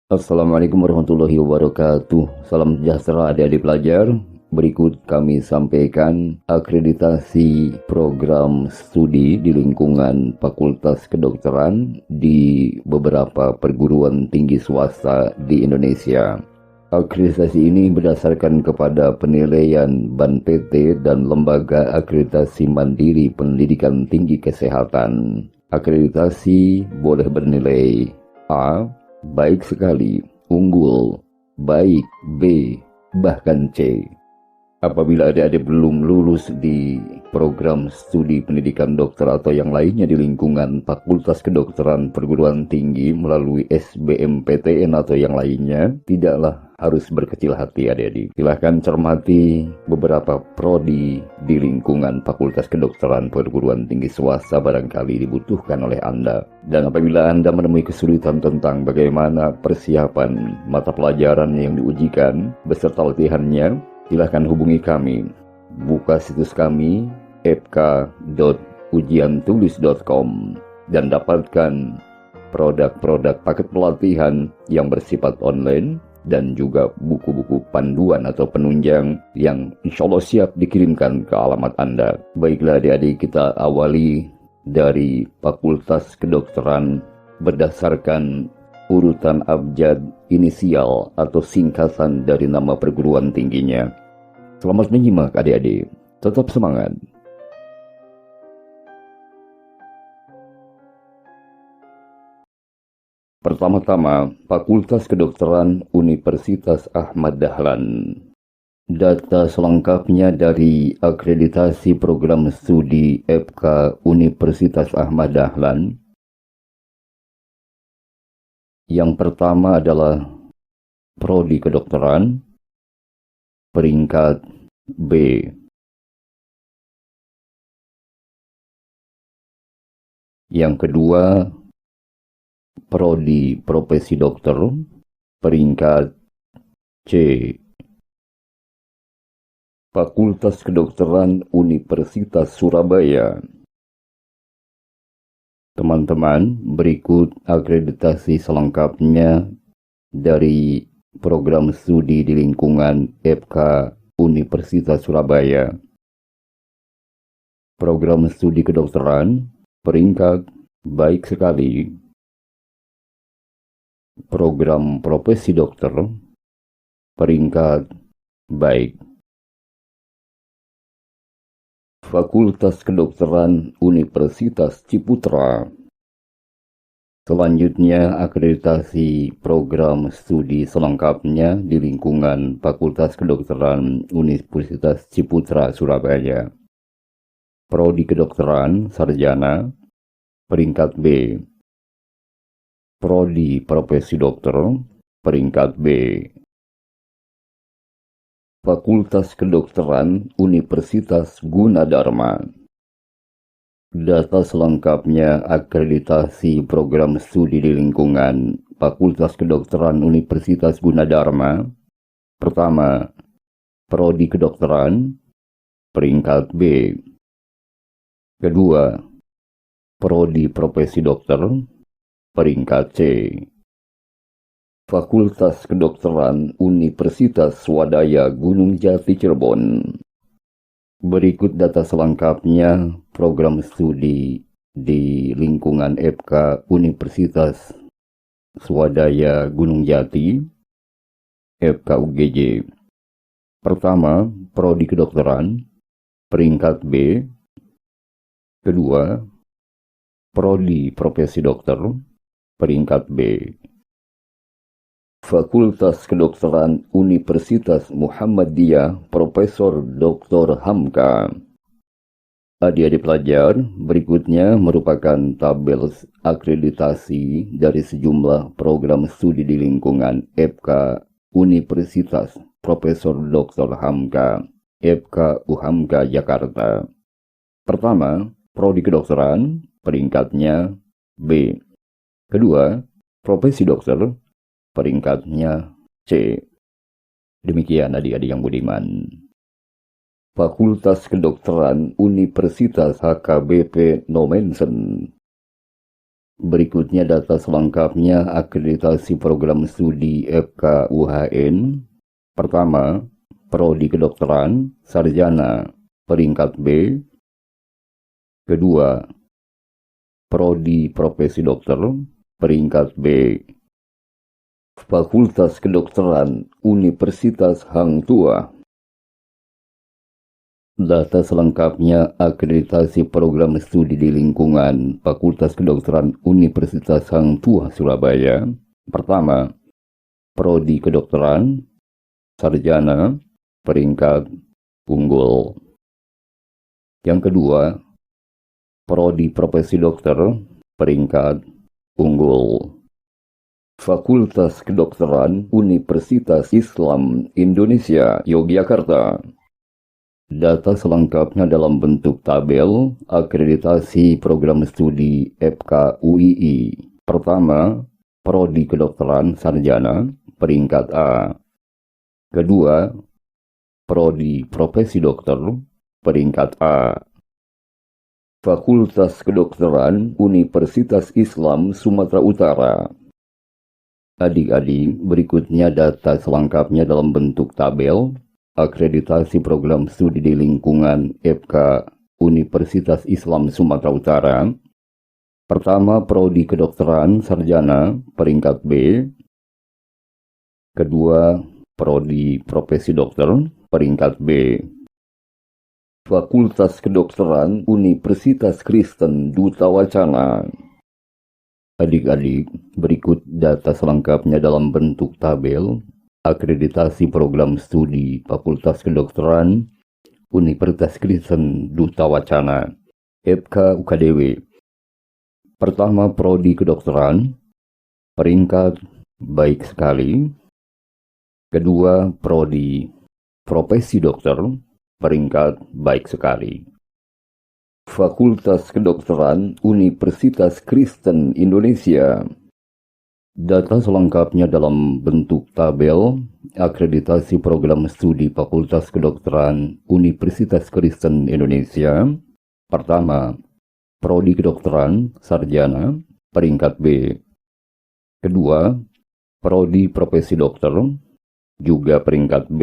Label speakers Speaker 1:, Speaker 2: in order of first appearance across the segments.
Speaker 1: Assalamualaikum warahmatullahi wabarakatuh. Salam sejahtera adik-adik pelajar. Berikut kami sampaikan akreditasi program studi di lingkungan Fakultas Kedokteran di beberapa perguruan tinggi swasta di Indonesia. Akreditasi ini berdasarkan kepada penilaian BAN-PT dan Lembaga Akreditasi Mandiri Pendidikan Tinggi Kesehatan. Akreditasi boleh bernilai A, baik sekali, unggul, baik, B, bahkan C. Apabila adik-adik belum lulus di program studi pendidikan dokter atau yang lainnya di lingkungan Fakultas Kedokteran Perguruan Tinggi melalui SBMPTN atau yang lainnya, tidaklah harus berkecil hati adik-adik. Silahkan cermati beberapa prodi di lingkungan Fakultas Kedokteran Perguruan Tinggi swasta barangkali dibutuhkan oleh Anda. Dan apabila Anda menemui kesulitan tentang bagaimana persiapan mata pelajaran yang diujikan beserta latihannya, silahkan hubungi kami. Buka situs kami fk.ujiantulis.com dan dapatkan produk-produk paket pelatihan yang bersifat online dan juga buku-buku panduan atau penunjang yang insya Allah siap dikirimkan ke alamat Anda. Baiklah adik-adik, kita awali dari Fakultas Kedokteran berdasarkan urutan abjad inisial atau singkatan dari nama perguruan tingginya. Selamat menyimak adik-adik, tetap semangat. Pertama-tama, Fakultas Kedokteran Universitas Ahmad Dahlan. Data selengkapnya dari akreditasi program studi FK Universitas Ahmad Dahlan. Yang pertama adalah Prodi Kedokteran, peringkat B. Yang kedua, Prodi Profesi Dokter, peringkat C. Fakultas Kedokteran Universitas Surabaya. Teman-teman, berikut akreditasi selengkapnya dari program studi di lingkungan FK Universitas Surabaya. Program studi kedokteran, peringkat baik sekali. Program profesi dokter, peringkat baik. Fakultas Kedokteran Universitas Ciputra. Selanjutnya, akreditasi program studi selengkapnya di lingkungan Fakultas Kedokteran Universitas Ciputra, Surabaya. Prodi Kedokteran Sarjana, peringkat B. Prodi Profesi Dokter, peringkat B. Fakultas Kedokteran Universitas Gunadarma. Data selengkapnya akreditasi program studi di lingkungan Fakultas Kedokteran Universitas Gunadarma. Pertama, Prodi Kedokteran, peringkat B. Kedua, Prodi Profesi Dokter, peringkat C. Fakultas Kedokteran Universitas Swadaya Gunung Jati Cirebon. Berikut data selengkapnya program studi di lingkungan FK Universitas Swadaya Gunung Jati, FKUGJ. Pertama, Prodi Kedokteran, peringkat B. Kedua, Prodi Profesi Dokter, peringkat B. Fakultas Kedokteran Universitas Muhammadiyah Profesor Dr. Hamka. Adik-adik pelajar, berikutnya merupakan tabel akreditasi dari sejumlah program studi di lingkungan FK Universitas Profesor Dr. Hamka, FK UHAMKA Jakarta. Pertama, Prodi Kedokteran, peringkatnya B. Kedua, Profesi Dokter, peringkatnya C. Demikian adik-adik yang budiman. Fakultas Kedokteran Universitas HKBP Nomensen. Berikutnya data selengkapnya akreditasi program studi FKUHN. Pertama, Prodi Kedokteran, Sarjana, peringkat B. Kedua, Prodi Profesi Dokter, peringkat B. Fakultas Kedokteran Universitas Hang Tuah. Data selengkapnya akreditasi program studi di lingkungan Fakultas Kedokteran Universitas Hang Tuah Surabaya. Pertama, Prodi Kedokteran, Sarjana, peringkat unggul. Yang kedua, Prodi Profesi Dokter, peringkat unggul. Fakultas Kedokteran Universitas Islam Indonesia Yogyakarta. Data selengkapnya dalam bentuk tabel akreditasi program studi FKUII. Pertama, Prodi Kedokteran Sarjana, peringkat A. Kedua, Prodi Profesi Dokter, peringkat A. Fakultas Kedokteran Universitas Islam Sumatera Utara. Adik-adik, berikutnya data selengkapnya dalam bentuk tabel akreditasi program studi di lingkungan FK Universitas Islam Sumatera Utara. Pertama, Prodi Kedokteran Sarjana, peringkat B. Kedua, Prodi Profesi Dokter, peringkat B. Fakultas Kedokteran Universitas Kristen Duta Wacana. Adik-adik, berikut data selengkapnya dalam bentuk tabel akreditasi program studi Fakultas Kedokteran Universitas Kristen Duta Wacana FK UKDW. Pertama, Prodi Kedokteran, peringkat baik sekali. Kedua, Prodi Profesi Dokter, peringkat baik sekali. Fakultas Kedokteran Universitas Kristen Indonesia. Data selengkapnya dalam bentuk tabel akreditasi program studi Fakultas Kedokteran Universitas Kristen Indonesia. Pertama, Prodi Kedokteran Sarjana, peringkat B. Kedua, Prodi Profesi Dokter, juga peringkat B.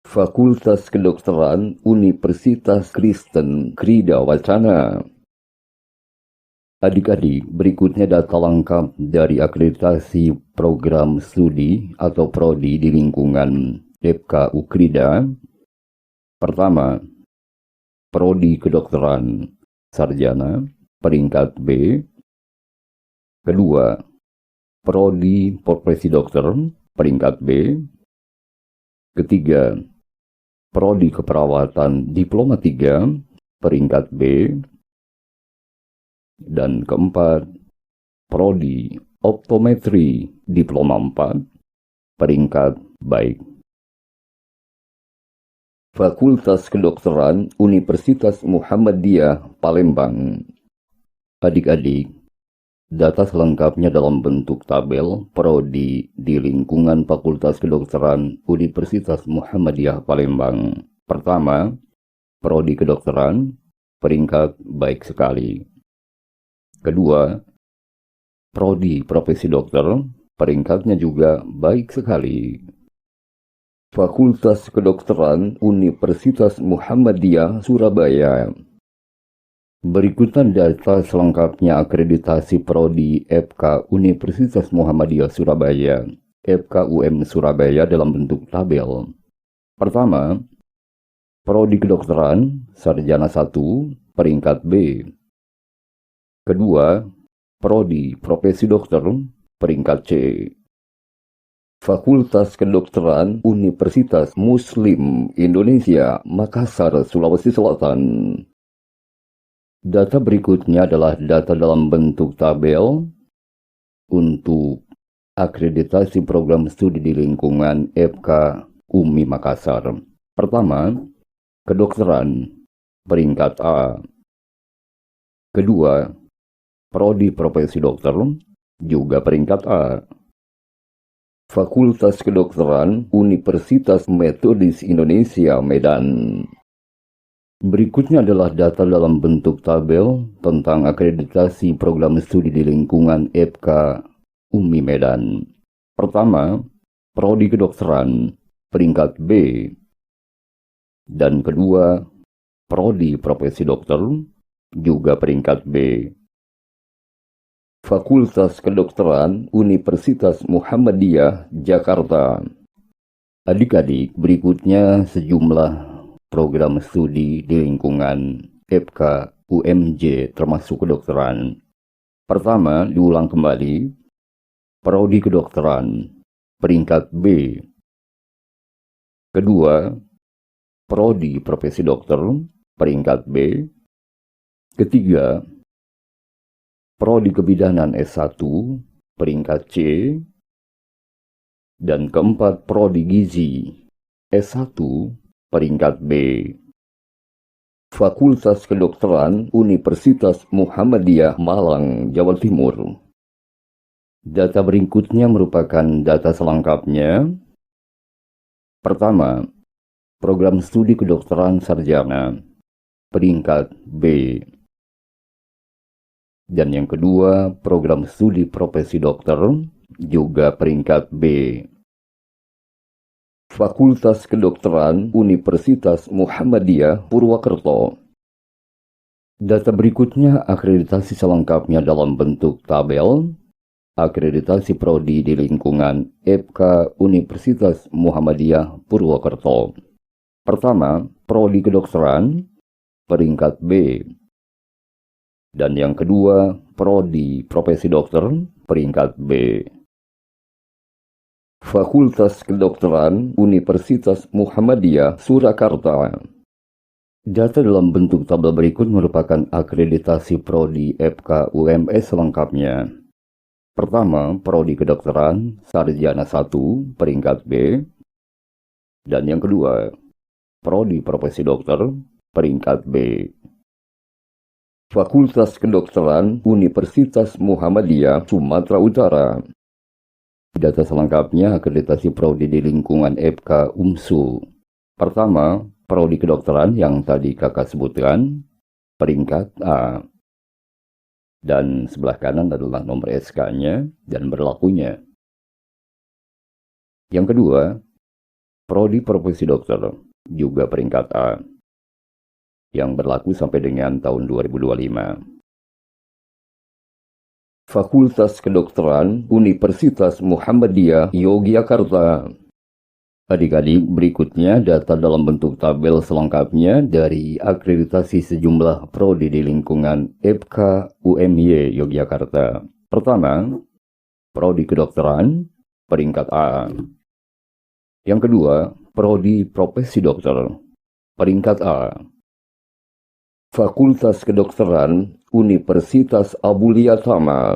Speaker 1: Fakultas Kedokteran Universitas Kristen Krida Wacana. Adik-adik, berikutnya data lengkap dari akreditasi program studi atau prodi di lingkungan FK Ukrida. Pertama, Prodi Kedokteran Sarjana, peringkat B. Kedua, Prodi Profesi Dokter, peringkat B. Ketiga, Prodi Keperawatan Diploma 3, peringkat B. Dan keempat, Prodi Optometri Diploma 4, peringkat baik. Fakultas Kedokteran Universitas Muhammadiyah Palembang. Adik-adik, data selengkapnya dalam bentuk tabel prodi di lingkungan Fakultas Kedokteran Universitas Muhammadiyah Palembang. Pertama, Prodi Kedokteran, peringkat baik sekali. Kedua, Prodi Profesi Dokter, peringkatnya juga baik sekali. Fakultas Kedokteran Universitas Muhammadiyah Surabaya. Berikutan data selengkapnya akreditasi Prodi FK Universitas Muhammadiyah Surabaya, FKUM Surabaya dalam bentuk tabel. Pertama, Prodi Kedokteran Sarjana 1, peringkat B. Kedua, Prodi Profesi Dokter, peringkat C. Fakultas Kedokteran Universitas Muslim Indonesia, Makassar, Sulawesi Selatan. Data berikutnya adalah data dalam bentuk tabel untuk akreditasi program studi di lingkungan FK UMI Makassar. Pertama, Kedokteran, peringkat A. Kedua, Prodi Profesi Dokter, juga peringkat A. Fakultas Kedokteran Universitas Metodis Indonesia Medan. Berikutnya adalah data dalam bentuk tabel tentang akreditasi program studi di lingkungan FK UMI Medan. Pertama, Prodi Kedokteran, peringkat B. Dan kedua, Prodi Profesi Dokter, juga peringkat B. Fakultas Kedokteran Universitas Muhammadiyah, Jakarta. Adik-adik, berikutnya sejumlah program studi di lingkungan FK UMJ termasuk kedokteran. Pertama, diulang kembali, Prodi Kedokteran, peringkat B. Kedua, Prodi Profesi Dokter, peringkat B. Ketiga, Prodi Kebidanan S1, peringkat C. Dan keempat, Prodi Gizi S1, peringkat B. Fakultas Kedokteran Universitas Muhammadiyah Malang, Jawa Timur. Data berikutnya merupakan data selengkapnya. Pertama, program studi kedokteran sarjana, peringkat B. Dan yang kedua, program studi profesi dokter, juga peringkat B. Fakultas Kedokteran Universitas Muhammadiyah Purwokerto. Data berikutnya akreditasi selengkapnya dalam bentuk tabel, akreditasi prodi di lingkungan FK Universitas Muhammadiyah Purwokerto. Pertama, Prodi Kedokteran, peringkat B. Dan yang kedua, Prodi Profesi Dokter, peringkat B. Fakultas Kedokteran Universitas Muhammadiyah Surakarta. Data dalam bentuk tabel berikut merupakan akreditasi Prodi FK UMS selengkapnya. Pertama, Prodi Kedokteran Sarjana 1, peringkat B. Dan yang kedua, Prodi Profesi Dokter, peringkat B. Fakultas Kedokteran Universitas Muhammadiyah Sumatera Utara. Data selengkapnya akreditasi prodi di lingkungan FK UMSU. Pertama, Prodi Kedokteran yang tadi kakak sebutkan, peringkat A. Dan sebelah kanan adalah nomor SK-nya dan berlakunya. Yang kedua, Prodi Profesi Dokter, juga peringkat A, yang berlaku sampai dengan tahun 2025. Fakultas Kedokteran Universitas Muhammadiyah Yogyakarta. Adik-adik, berikutnya data dalam bentuk tabel selengkapnya dari akreditasi sejumlah prodi di lingkungan FK UMY Yogyakarta. Pertama, Prodi Kedokteran, peringkat A. Yang kedua, Prodi Profesi Dokter, peringkat A. Fakultas Kedokteran Universitas Abulia Tama.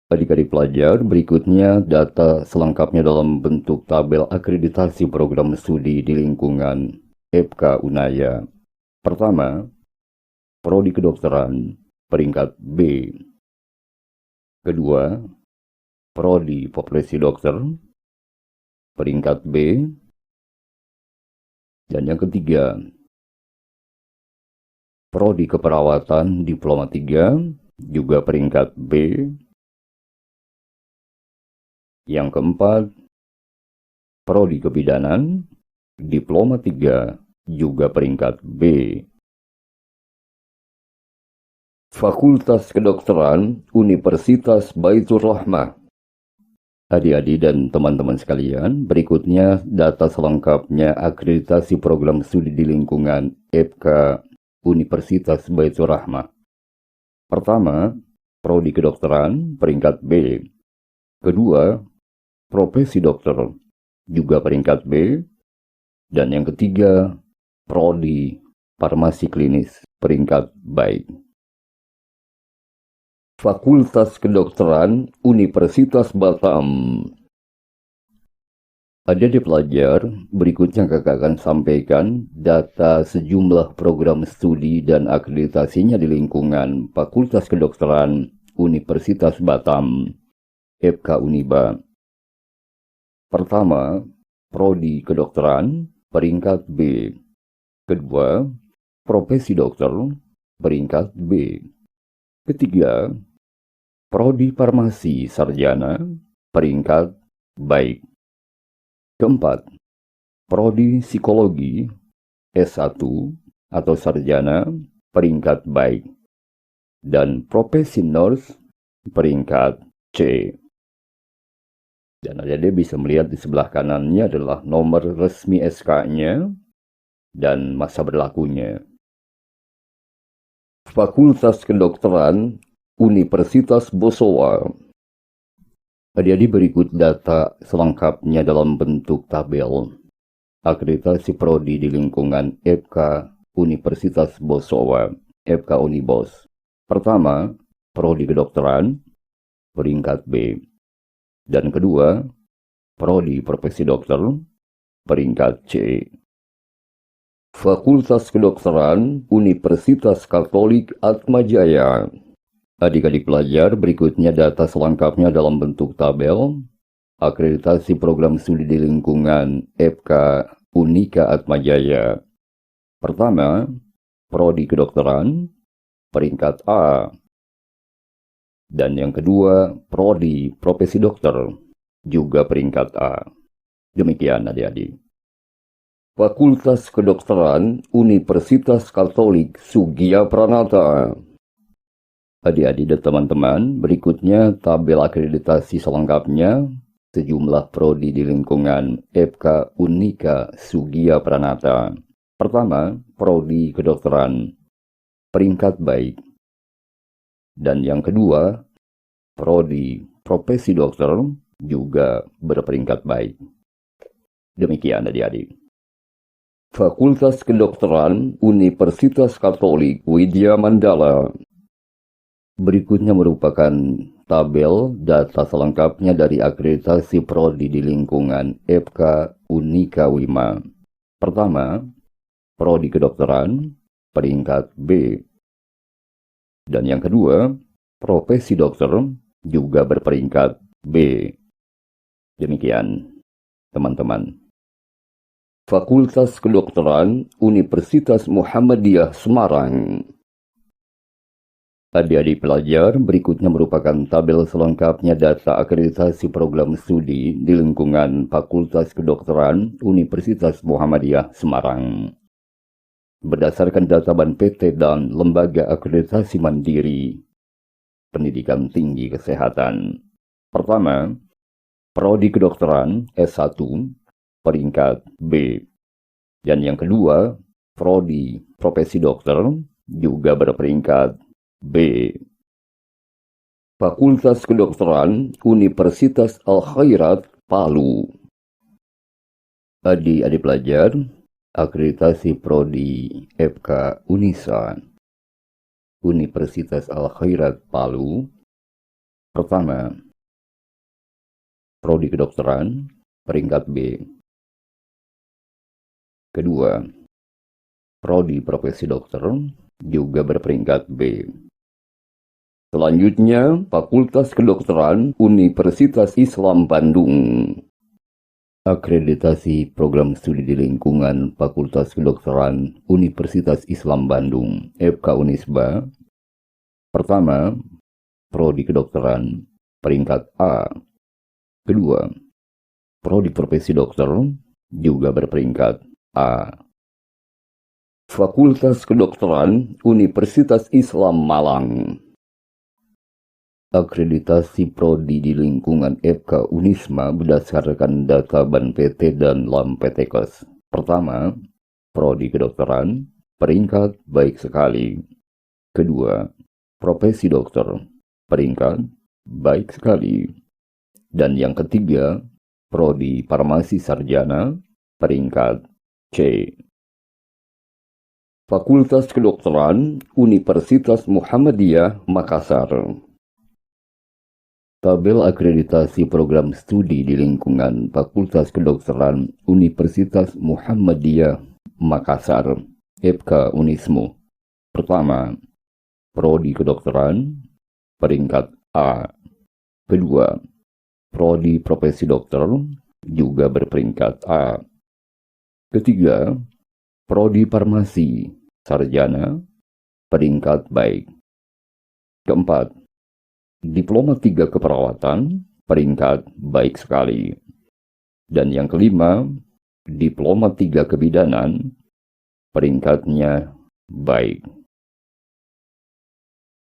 Speaker 1: Adik-adik pelajar, berikutnya data selengkapnya dalam bentuk tabel akreditasi program studi di lingkungan FK Unaya. Pertama, Prodi Kedokteran, peringkat B. Kedua, Prodi Profesi Dokter, peringkat B. Dan yang ketiga, Prodi Keperawatan Diploma 3, juga peringkat B. Yang keempat, Prodi Kebidanan Diploma 3, juga peringkat B. Fakultas Kedokteran Universitas Baitur Rahmah. Adik-adik dan teman-teman sekalian, berikutnya data selengkapnya akreditasi program studi di lingkungan FK Universitas Baitur Rahmah. Pertama, Prodi Kedokteran, peringkat B. Kedua, Profesi Dokter, juga peringkat B. Dan yang ketiga, Prodi Farmasi Klinis, peringkat baik. Fakultas Kedokteran Universitas Batam. Adik-adik pelajar, berikutnya kakak akan sampaikan data sejumlah program studi dan akreditasinya di lingkungan Fakultas Kedokteran Universitas Batam, FK Uniba. Pertama, Prodi Kedokteran, peringkat B. Kedua, Profesi dokter, peringkat B. Ketiga, prodi farmasi sarjana, peringkat baik. Keempat, prodi psikologi S1 atau sarjana, peringkat baik. Dan profesi nurse, peringkat C. Dan adik-adik bisa melihat di sebelah kanannya adalah nomor resmi SK-nya dan masa berlakunya. Fakultas Kedokteran Universitas Bosowa. Adik-adik berikut data selengkapnya dalam bentuk tabel. Akreditasi prodi di lingkungan FK Universitas Bosowa, FK Unibos. Pertama, prodi kedokteran, peringkat B. Dan kedua, prodi profesi dokter, peringkat C. Fakultas Kedokteran Universitas Katolik Atmajaya. Adik-adik pelajar, berikutnya data selengkapnya dalam bentuk tabel. Akreditasi program studi di lingkungan FK Unika Atmajaya. Pertama, prodi kedokteran, peringkat A. Dan yang kedua, prodi profesi dokter, juga peringkat A. Demikian adik-adik. Fakultas Kedokteran Universitas Katolik Sugia Pranata. Adik-adik dan teman-teman, berikutnya tabel akreditasi selengkapnya sejumlah prodi di lingkungan FK Unika Sugia Pranata. Pertama, prodi kedokteran, peringkat baik. Dan yang kedua, prodi profesi dokter, juga berperingkat baik. Demikian adik-adik. Fakultas Kedokteran Universitas Katolik Widya Mandala. Berikutnya merupakan tabel data selengkapnya dari akreditasi prodi di lingkungan FK Unika Wima. Pertama, prodi kedokteran, peringkat B. Dan yang kedua, profesi dokter, juga berperingkat B. Demikian, teman-teman. Fakultas Kedokteran Universitas Muhammadiyah Semarang. Adik-adik pelajar, berikutnya merupakan tabel selengkapnya data akreditasi program studi di lingkungan Fakultas Kedokteran Universitas Muhammadiyah Semarang. Berdasarkan data BANPT dan Lembaga Akreditasi Mandiri Pendidikan Tinggi Kesehatan. Pertama, prodi kedokteran S1, peringkat B. Dan yang kedua, prodi profesi dokter, juga berperingkat B. Fakultas Kedokteran Universitas Al-Khairat Palu. Adik-adik pelajar, akreditasi prodi FK Unisa Universitas Al-Khairat Palu. Pertama, prodi kedokteran, peringkat B. Kedua, prodi profesi dokter, juga berperingkat B. Selanjutnya, Fakultas Kedokteran Universitas Islam Bandung. Akreditasi program studi di lingkungan Fakultas Kedokteran Universitas Islam Bandung, FK Unisba. Pertama, prodi kedokteran, peringkat A. Kedua, prodi profesi dokter, juga berperingkat A. Fakultas Kedokteran Universitas Islam Malang. Akreditasi prodi di lingkungan FK Unisma berdasarkan data BANPT dan LAMPTKes. Pertama, prodi kedokteran, peringkat baik sekali. Kedua, profesi dokter, peringkat baik sekali. Dan yang ketiga, prodi farmasi sarjana, peringkat C. Fakultas Kedokteran Universitas Muhammadiyah Makassar. Tabel akreditasi program studi di lingkungan Fakultas Kedokteran Universitas Muhammadiyah Makassar, FK Unismo. Pertama, prodi kedokteran, peringkat A. Kedua, prodi profesi dokter, juga berperingkat A. Ketiga, prodi farmasi, sarjana, peringkat baik. Keempat, diploma 3 keperawatan, peringkat baik sekali. Dan yang kelima, diploma 3 kebidanan, peringkatnya baik.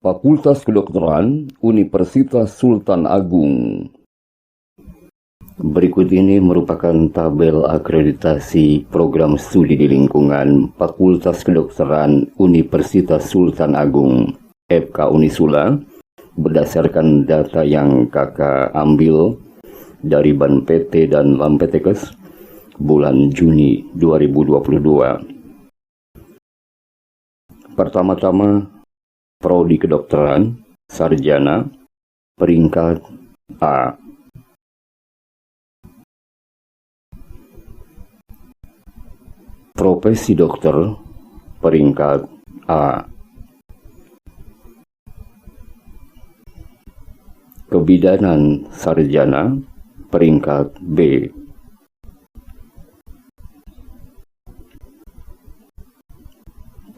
Speaker 1: Fakultas Kedokteran Universitas Sultan Agung. Berikut ini merupakan tabel akreditasi program studi di lingkungan Fakultas Kedokteran Universitas Sultan Agung, FK Unisula, berdasarkan data yang kakak ambil dari Ban PT dan Lampetekes bulan Juni 2022. Pertama-tama, Prodi Kedokteran, Sarjana, peringkat A. Profesi dokter, peringkat A. Kebidanan sarjana, peringkat B.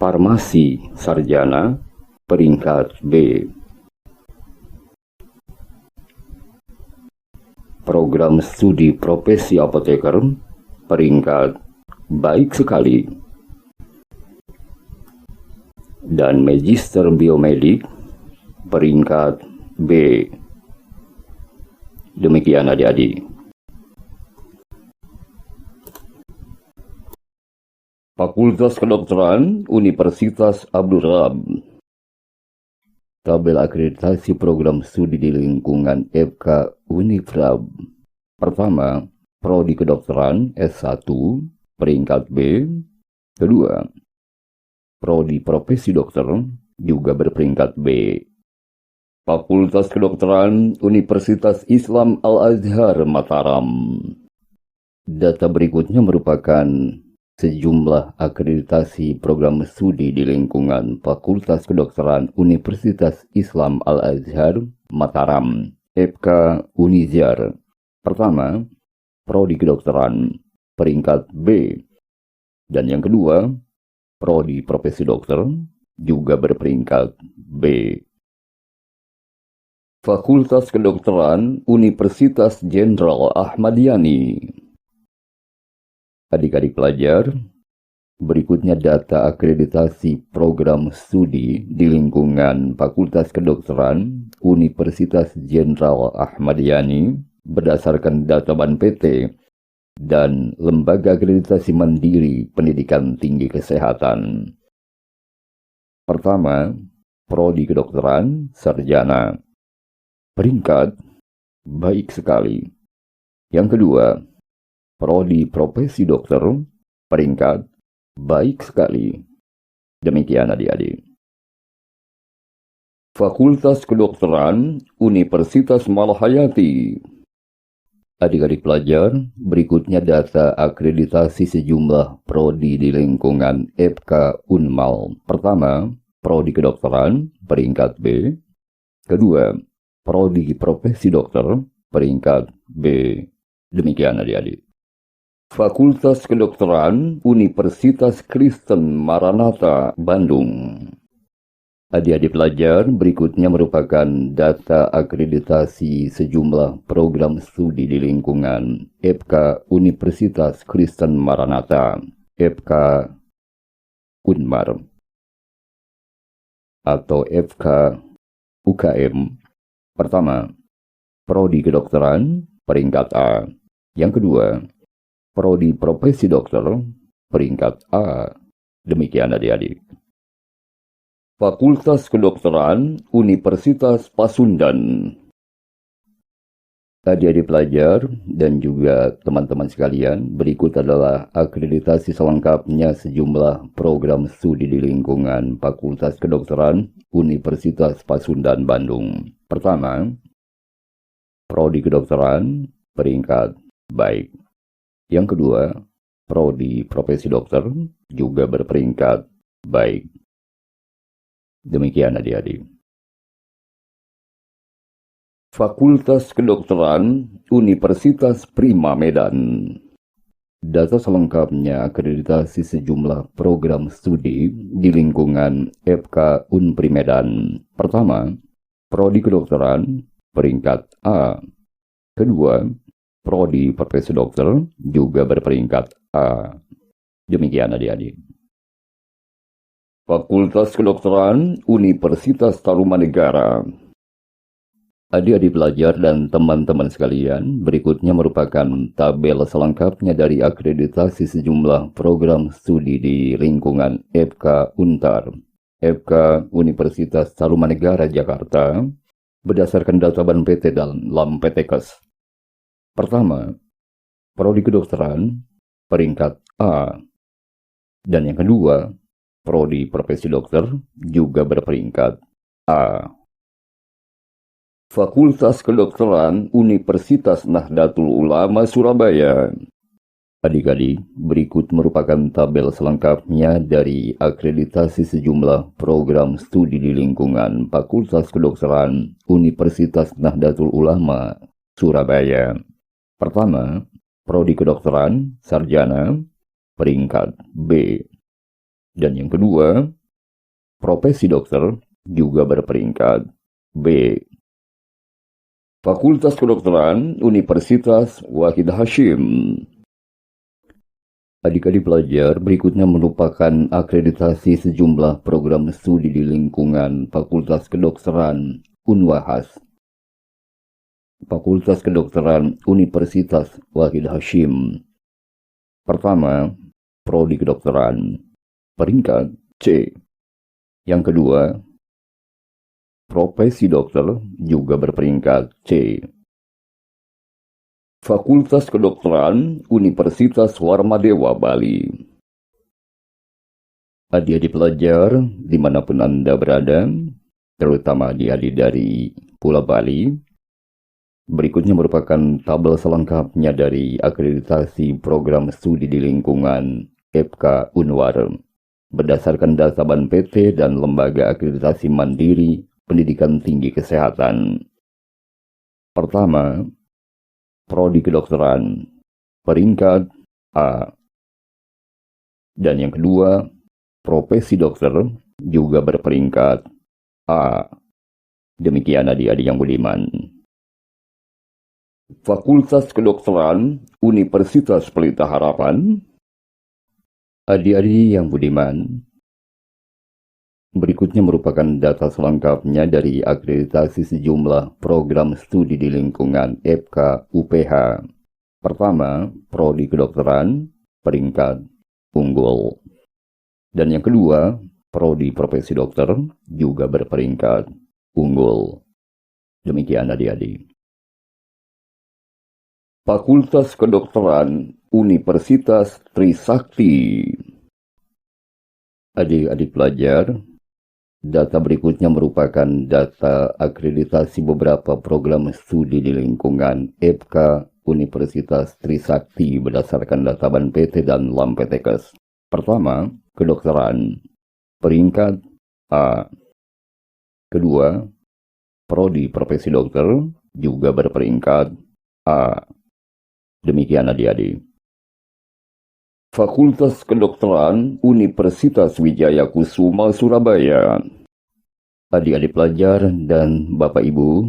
Speaker 1: Farmasi sarjana, peringkat B. Program studi profesi apoteker, peringkat baik sekali. Dan Magister Biomedik, peringkat B. Demikian adik-adik. Fakultas Kedokteran Universitas Abdul Rahab. Tabel akreditasi program studi di lingkungan FK Unifrab. Pertama, Prodi Kedokteran S1, peringkat B. Kedua, Prodi Profesi Dokter, juga berperingkat B. Fakultas Kedokteran Universitas Islam Al-Azhar Mataram. Data berikutnya merupakan sejumlah akreditasi program studi di lingkungan Fakultas Kedokteran Universitas Islam Al-Azhar Mataram, FK Unizar. Pertama, Prodi Kedokteran, peringkat B. Dan yang kedua, Prodi Profesi Dokter, juga berperingkat B. Fakultas Kedokteran Universitas Jenderal Ahmad Yani. Adik-adik pelajar, berikutnya data akreditasi program studi di lingkungan Fakultas Kedokteran Universitas Jenderal Ahmad Yani berdasarkan data Ban PT dan Lembaga Akreditasi Mandiri Pendidikan Tinggi Kesehatan. Pertama, Prodi Kedokteran Sarjana, peringkat baik sekali. Yang kedua, Prodi Profesi Dokter, peringkat baik sekali. Demikian adik-adik. Fakultas Kedokteran Universitas Malahayati. Adik-adik pelajar, berikutnya data akreditasi sejumlah prodi di lingkungan FK Unmal. Pertama, Prodi Kedokteran, peringkat B. Kedua, Prodi Profesi Dokter, peringkat B. Demikian adik-adik. Fakultas Kedokteran Universitas Kristen Maranatha, Bandung. Adik-adik pelajar, berikutnya merupakan data akreditasi sejumlah program studi di lingkungan FK Universitas Kristen Maranatha, FK Unmar, atau FK UKM. Pertama, Prodi Kedokteran, peringkat A. Yang kedua, Prodi Profesi Dokter, peringkat A. Demikian adik-adik. Fakultas Kedokteran Universitas Pasundan. Adik-adik pelajar dan juga teman-teman sekalian, berikut adalah akreditasi selengkapnya sejumlah program studi di lingkungan Fakultas Kedokteran Universitas Pasundan, Bandung. Pertama, Prodi Kedokteran, peringkat baik. Yang kedua, Prodi Profesi Dokter, juga berperingkat baik. Demikian adik-adik. Fakultas Kedokteran Universitas Prima Medan. Data selengkapnya akreditasi sejumlah program studi di lingkungan FK Unpri Medan. Pertama, Prodi Kedokteran peringkat A. Kedua, Prodi Profesi Dokter juga berperingkat A. Demikian adik-adik. Fakultas Kedokteran Universitas Tarumanegara. Adik-adik pelajar dan teman-teman sekalian, berikutnya merupakan tabel selengkapnya dari akreditasi sejumlah program studi di lingkungan FK Untar, FK Universitas Tarumanegara Jakarta, berdasarkan data Ban PT dan LAMPTKes. Pertama, Prodi Kedokteran peringkat A. Dan yang kedua, Prodi Profesi Dokter juga berperingkat A. Fakultas Kedokteran Universitas Nahdlatul Ulama Surabaya. Adik-adik, berikut merupakan tabel selengkapnya dari akreditasi sejumlah program studi di lingkungan Fakultas Kedokteran Universitas Nahdlatul Ulama Surabaya. Pertama, Prodi Kedokteran Sarjana peringkat B. Dan yang kedua, Profesi Dokter juga berperingkat B. Fakultas Kedokteran Universitas Wahid Hasyim. Adik-adik pelajar, berikutnya merupakan akreditasi sejumlah program studi di lingkungan Fakultas Kedokteran Unwahas. Fakultas Kedokteran Universitas Wahid Hasyim. Pertama, Prodi Kedokteran peringkat C. Yang kedua, Profesi Dokter juga berperingkat C. Fakultas Kedokteran Universitas Warmadewa Bali. Adik-adik pelajar dimanapun Anda berada, terutama adik-adik dari Pulau Bali, berikutnya merupakan tabel selengkapnya dari akreditasi program studi di lingkungan FK Unwar berdasarkan data Ban PT dan Lembaga Akreditasi Mandiri Pendidikan Tinggi Kesehatan. Pertama, Prodi Kedokteran peringkat A. Dan yang kedua, Profesi Dokter juga berperingkat A. Demikian adik-adik yang budiman. Fakultas Kedokteran Universitas Pelita Harapan. Adik-adik yang budiman, berikutnya merupakan data selengkapnya dari akreditasi sejumlah program studi di lingkungan FK UPH. Pertama, Prodi Kedokteran peringkat unggul. Dan yang kedua, Prodi Profesi Dokter juga berperingkat unggul. Demikian adik-adik. Fakultas Kedokteran Universitas Trisakti. Adik-adik pelajar, data berikutnya merupakan data akreditasi beberapa program studi di lingkungan FK Universitas Trisakti berdasarkan data Ban PT dan LAMPTKes. Pertama, Kedokteran peringkat A. Kedua, Prodi Profesi Dokter juga berperingkat A. Demikian adik-adik. Fakultas Kedokteran Universitas Wijaya Kusuma Surabaya. Adik-adik pelajar dan Bapak Ibu,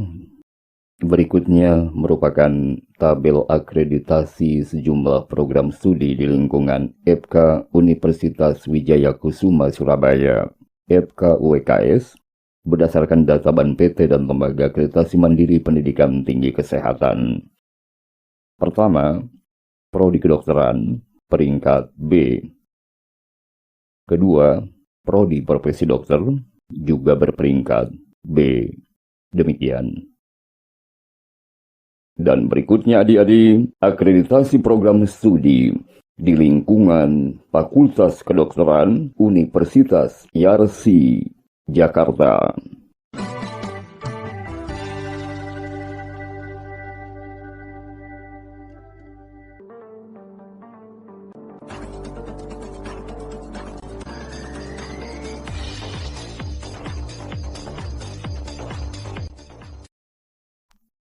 Speaker 1: berikutnya merupakan tabel akreditasi sejumlah program studi di lingkungan FK Universitas Wijaya Kusuma Surabaya, FK UWKS, berdasarkan data Ban PT dan Lembaga Akreditasi Mandiri Pendidikan Tinggi Kesehatan. Pertama, Prodi Kedokteran peringkat B. Kedua, Prodi Profesi Dokter juga berperingkat B. Demikian. Dan berikutnya adik-adik, akreditasi program studi di lingkungan Fakultas Kedokteran Universitas Yarsi, Jakarta.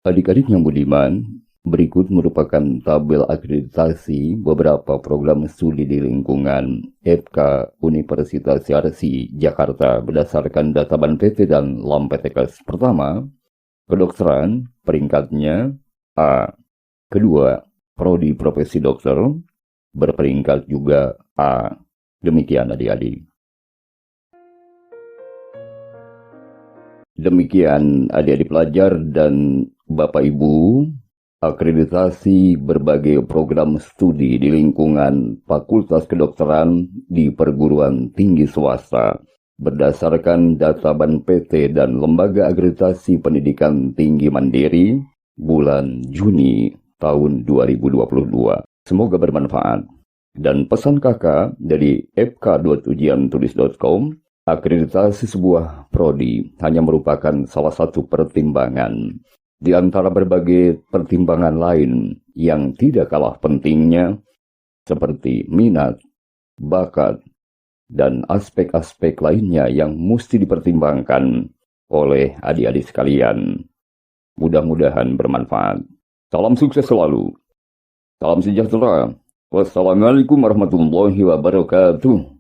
Speaker 1: Adik-adik yang budiman, Berikut merupakan tabel akreditasi beberapa program studi di lingkungan FK Universitas Yarsi, Jakarta berdasarkan data BANPT dan LAMPTKS. Pertama, kedokteran, peringkatnya A. Kedua, prodi profesi dokter, berperingkat juga A. Demikian adik-adik. Demikian adik-adik pelajar dan Bapak Ibu, akreditasi berbagai program studi di lingkungan Fakultas Kedokteran di perguruan tinggi swasta berdasarkan data BANPT dan Lembaga Akreditasi Pendidikan Tinggi Mandiri bulan Juni tahun 2022. Semoga bermanfaat. Dan pesan kakak dari fk.ujiantulis.com, akreditasi sebuah prodi hanya merupakan salah satu pertimbangan di antara berbagai pertimbangan lain yang tidak kalah pentingnya seperti minat, bakat, dan aspek-aspek lainnya yang mesti dipertimbangkan oleh adik-adik sekalian. Mudah-mudahan bermanfaat. Salam sukses selalu. Salam sejahtera. Wassalamualaikum warahmatullahi wabarakatuh.